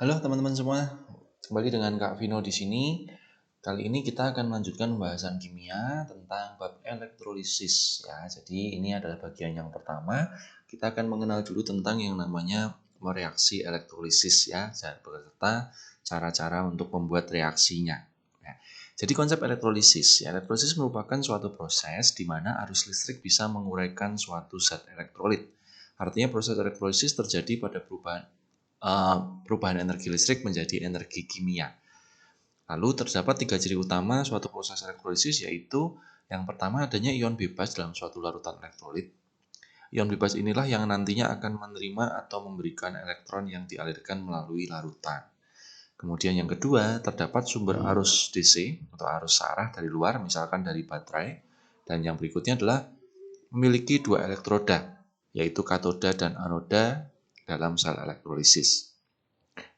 Halo teman-teman semua, kembali dengan Kak Vino di sini. Kali ini kita akan melanjutkan pembahasan kimia tentang bab elektrolisis ya. Jadi ini adalah bagian yang pertama. Kita akan mengenal dulu tentang yang namanya reaksi elektrolisis ya, beserta cara-cara untuk membuat reaksinya. Ya. Jadi konsep elektrolisis merupakan suatu proses di mana arus listrik bisa menguraikan suatu zat elektrolit. Artinya proses elektrolisis terjadi pada perubahan energi listrik menjadi energi kimia. Lalu terdapat 3 ciri utama suatu proses elektrolisis, yaitu yang pertama adanya ion bebas dalam suatu larutan elektrolit. Ion bebas inilah yang nantinya akan menerima atau memberikan elektron yang dialirkan melalui larutan. Kemudian yang kedua, terdapat sumber arus DC atau arus searah dari luar, misalkan dari baterai. Dan yang berikutnya adalah memiliki dua elektroda, yaitu katoda dan anoda dalam sel elektrolisis.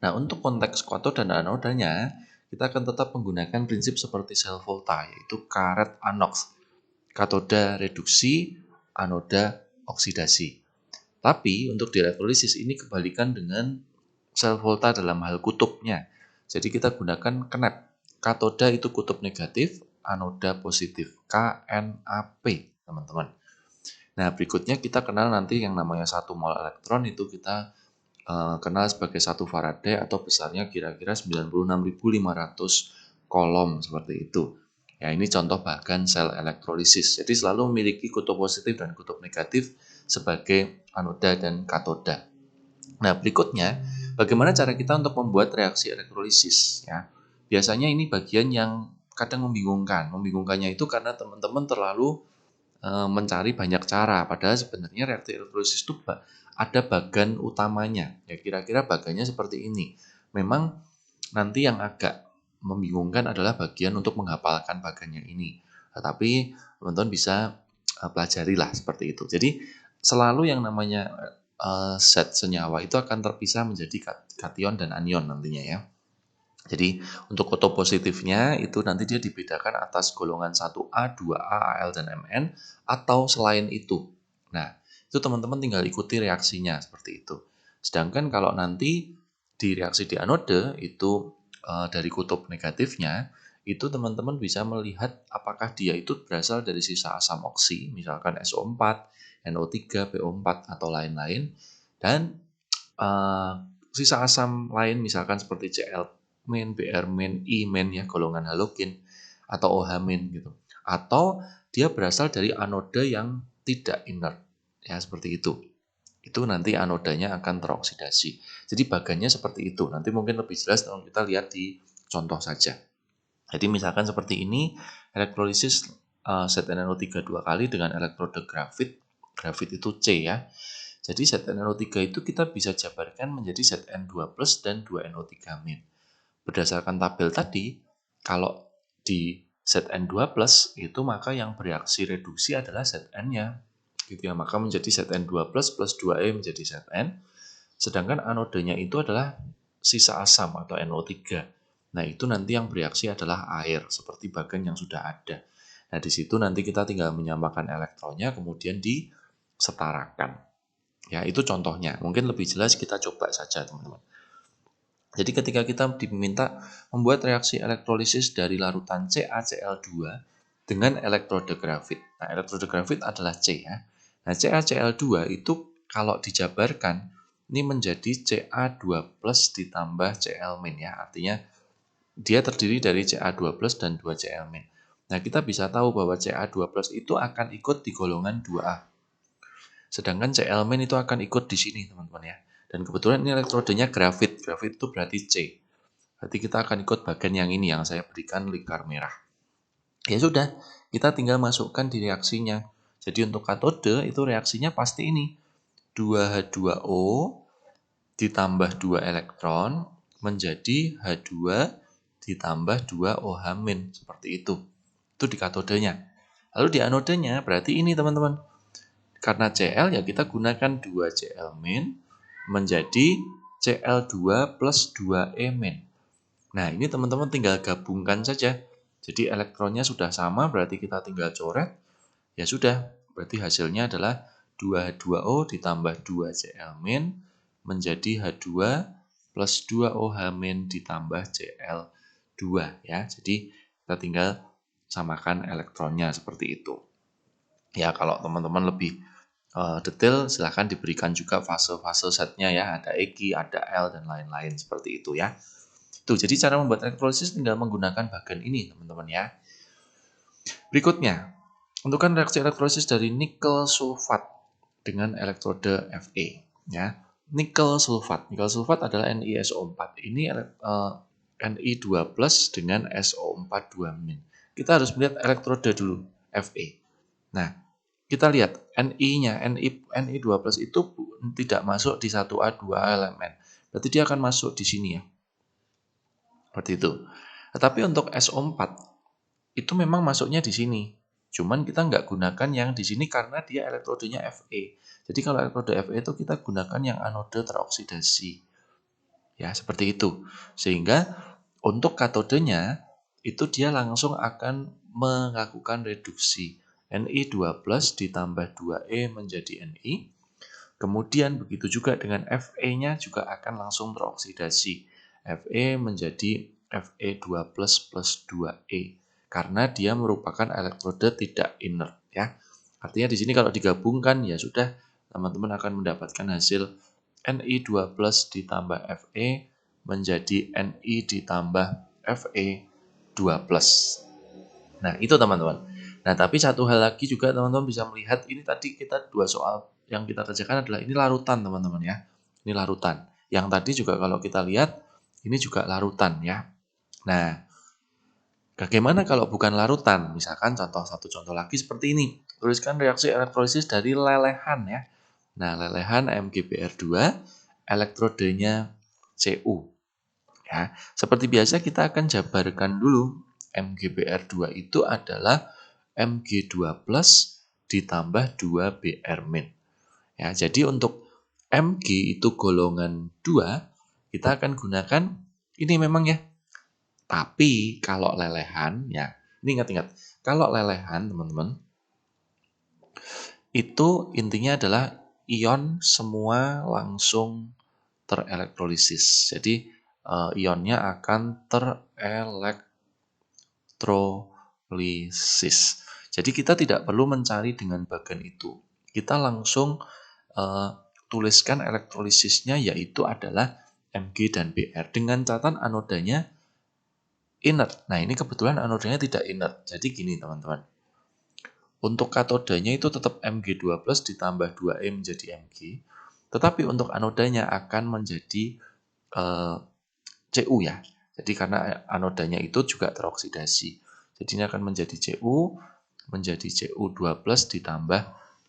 Nah, untuk konteks katoda dan anodanya, kita akan tetap menggunakan prinsip seperti sel volta, yaitu karet anoks. Katoda reduksi, anoda oksidasi. Tapi untuk di elektrolisis ini kebalikan dengan sel volta dalam hal kutubnya. Jadi kita gunakan KNAP. Katoda itu kutub negatif, anoda positif. KNAP, teman-teman. Nah, berikutnya kita kenal nanti yang namanya 1 mol elektron itu kita kenal sebagai 1 Faraday atau besarnya kira-kira 96.500 kolom seperti itu. Ya, ini contoh bagan sel elektrolisis. Jadi selalu memiliki kutub positif dan kutub negatif sebagai anoda dan katoda. Nah, berikutnya bagaimana cara kita untuk membuat reaksi elektrolisis ya. Biasanya ini bagian yang kadang membingungkan. Membingungkannya itu karena teman-teman terlalu mencari banyak cara, padahal sebenarnya reaksi elektrolisis itu ada bagan utamanya. Ya kira-kira bagannya seperti ini. Memang nanti yang agak membingungkan adalah bagian untuk menghafalkan bagannya ini. Tetapi teman-teman bisa pelajarilah seperti itu. Jadi selalu yang namanya zat senyawa itu akan terpisah menjadi kation dan anion nantinya ya. Jadi untuk kutub positifnya itu nanti dia dibedakan atas golongan 1A, 2A, Al, dan Mn atau selain itu. Nah, itu teman-teman tinggal ikuti reaksinya seperti itu. Sedangkan kalau nanti di reaksi di anode itu dari kutub negatifnya, itu teman-teman bisa melihat apakah dia itu berasal dari sisa asam oksi, misalkan SO4, NO3, PO4, atau lain-lain. Dan sisa asam lain misalkan seperti Cl- Br-, I- ya golongan halogen atau OH- gitu. Atau dia berasal dari anoda yang tidak inert ya seperti itu. Itu nanti anodanya akan teroksidasi. Jadi bagannya seperti itu. Nanti mungkin lebih jelas kalau kita lihat di contoh saja. Jadi misalkan seperti ini elektrolisis ZnNO3 dua kali dengan elektroda grafit. Grafit itu C ya. Jadi ZnNO3 itu kita bisa jabarkan menjadi Zn2+ dan 2NO3-. Berdasarkan tabel tadi, kalau di Zn2+ itu maka yang bereaksi reduksi adalah Zn-nya. Gitu ya, maka menjadi Zn2+ plus 2E menjadi Zn. Sedangkan anodanya itu adalah sisa asam atau NO3. Nah, itu nanti yang bereaksi adalah air seperti bagan yang sudah ada. Nah, di situ nanti kita tinggal menyamakan elektronnya kemudian disetarakan. Ya, itu contohnya. Mungkin lebih jelas kita coba saja, teman-teman. Jadi ketika kita diminta membuat reaksi elektrolisis dari larutan CaCl2 dengan elektroda grafit. Nah, elektroda grafit adalah C ya. Nah, CaCl2 itu kalau dijabarkan ini menjadi Ca2+ ditambah Cl- ya. Artinya dia terdiri dari Ca2+ dan 2 Cl-. Nah, kita bisa tahu bahwa Ca2+ itu akan ikut di golongan 2A. Sedangkan Cl- itu akan ikut di sini, teman-teman ya. Dan kebetulan ini elektrodenya grafit. Grafit itu berarti C. Berarti kita akan ikut bagian yang ini yang saya berikan lingkar merah. Ya sudah, kita tinggal masukkan di reaksinya. Jadi untuk katode itu reaksinya pasti ini. 2H2O ditambah 2 elektron menjadi H2 ditambah 2 OH- seperti itu. Itu di katodenya. Lalu di anodenya berarti ini teman-teman. Karena Cl ya kita gunakan 2 Cl- menjadi Cl2 plus 2E-. Nah, ini teman-teman tinggal gabungkan saja. Jadi elektronnya sudah sama, berarti kita tinggal coret. Ya sudah, berarti hasilnya adalah 2H2O ditambah 2 Cl- menjadi H2 plus 2OH- ditambah Cl2 ya. Jadi kita tinggal samakan elektronnya seperti itu. Ya, kalau teman-teman lebih detail silahkan diberikan juga fase-fase setnya ya. Ada EG, ada L dan lain-lain seperti itu ya. Tuh, jadi cara membuat elektrolisis tinggal menggunakan bagan ini teman-teman ya. Berikutnya, tentukan reaksi elektrolisis dari nikel sulfat dengan elektrode Fe ya. Nikel sulfat adalah NiSO4. Ini Ni2+ dengan SO4 2-. Kita harus melihat elektrode dulu, Fe. Nah, kita lihat Ni-nya, Ni2+ itu tidak masuk di 1A 2A elemen. Berarti dia akan masuk di sini ya. Seperti itu. Tetapi untuk SO4 itu memang masuknya di sini. Cuman kita nggak gunakan yang di sini karena dia elektrodenya Fe. Jadi kalau elektrode Fe itu kita gunakan yang anode teroksidasi. Ya, seperti itu. Sehingga untuk katodenya itu dia langsung akan melakukan reduksi. Ni2+ ditambah 2E menjadi Ni. Kemudian begitu juga dengan Fe-nya juga akan langsung teroksidasi. Fe menjadi Fe2+ plus 2E. Karena dia merupakan elektrode tidak inert ya. Artinya di sini kalau digabungkan ya sudah teman-teman akan mendapatkan hasil Ni2+ ditambah Fe menjadi Ni ditambah Fe2+. Nah, itu teman-teman. Nah, tapi satu hal lagi juga teman-teman bisa melihat ini tadi kita 2 soal yang kita kerjakan adalah ini larutan teman-teman ya. Ini larutan. Yang tadi juga kalau kita lihat ini juga larutan ya. Nah, bagaimana kalau bukan larutan? Misalkan satu contoh lagi seperti ini. Tuliskan reaksi elektrolisis dari lelehan ya. Nah, lelehan MgBr2, elektrodenya Cu. Ya, seperti biasa kita akan jabarkan dulu. MgBr2 itu adalah Mg2+ ditambah 2Br-. Ya, jadi untuk Mg itu golongan 2, kita akan gunakan ini memang ya. Tapi kalau lelehan ya, ini ingat-ingat. Kalau lelehan teman-teman itu intinya adalah ion semua langsung terelektrolisis. Jadi ionnya akan terelektrolisis. Jadi kita tidak perlu mencari dengan bagan itu. Kita langsung tuliskan elektrolisisnya yaitu adalah Mg dan Br dengan catatan anodanya inert. Nah, ini kebetulan anodanya tidak inert. Jadi gini teman-teman. Untuk katodanya itu tetap Mg2+ ditambah 2E menjadi Mg. Tetapi untuk anodanya akan menjadi Cu ya. Jadi karena anodanya itu juga teroksidasi. Jadi ini akan menjadi Cu, menjadi Cu2+ ditambah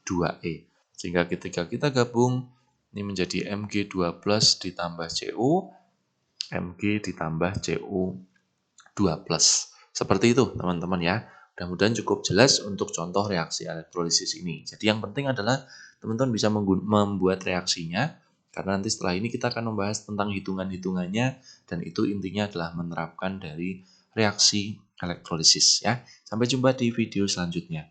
2E. Sehingga ketika kita gabung, ini menjadi Mg2+ ditambah Cu, Mg ditambah Cu2+. Seperti itu teman-teman ya. Mudah-mudahan cukup jelas untuk contoh reaksi elektrolisis ini. Jadi yang penting adalah teman-teman bisa membuat reaksinya, karena nanti setelah ini kita akan membahas tentang hitungan-hitungannya, dan itu intinya adalah menerapkan dari reaksi elektrolisis ya. Sampai jumpa di video selanjutnya.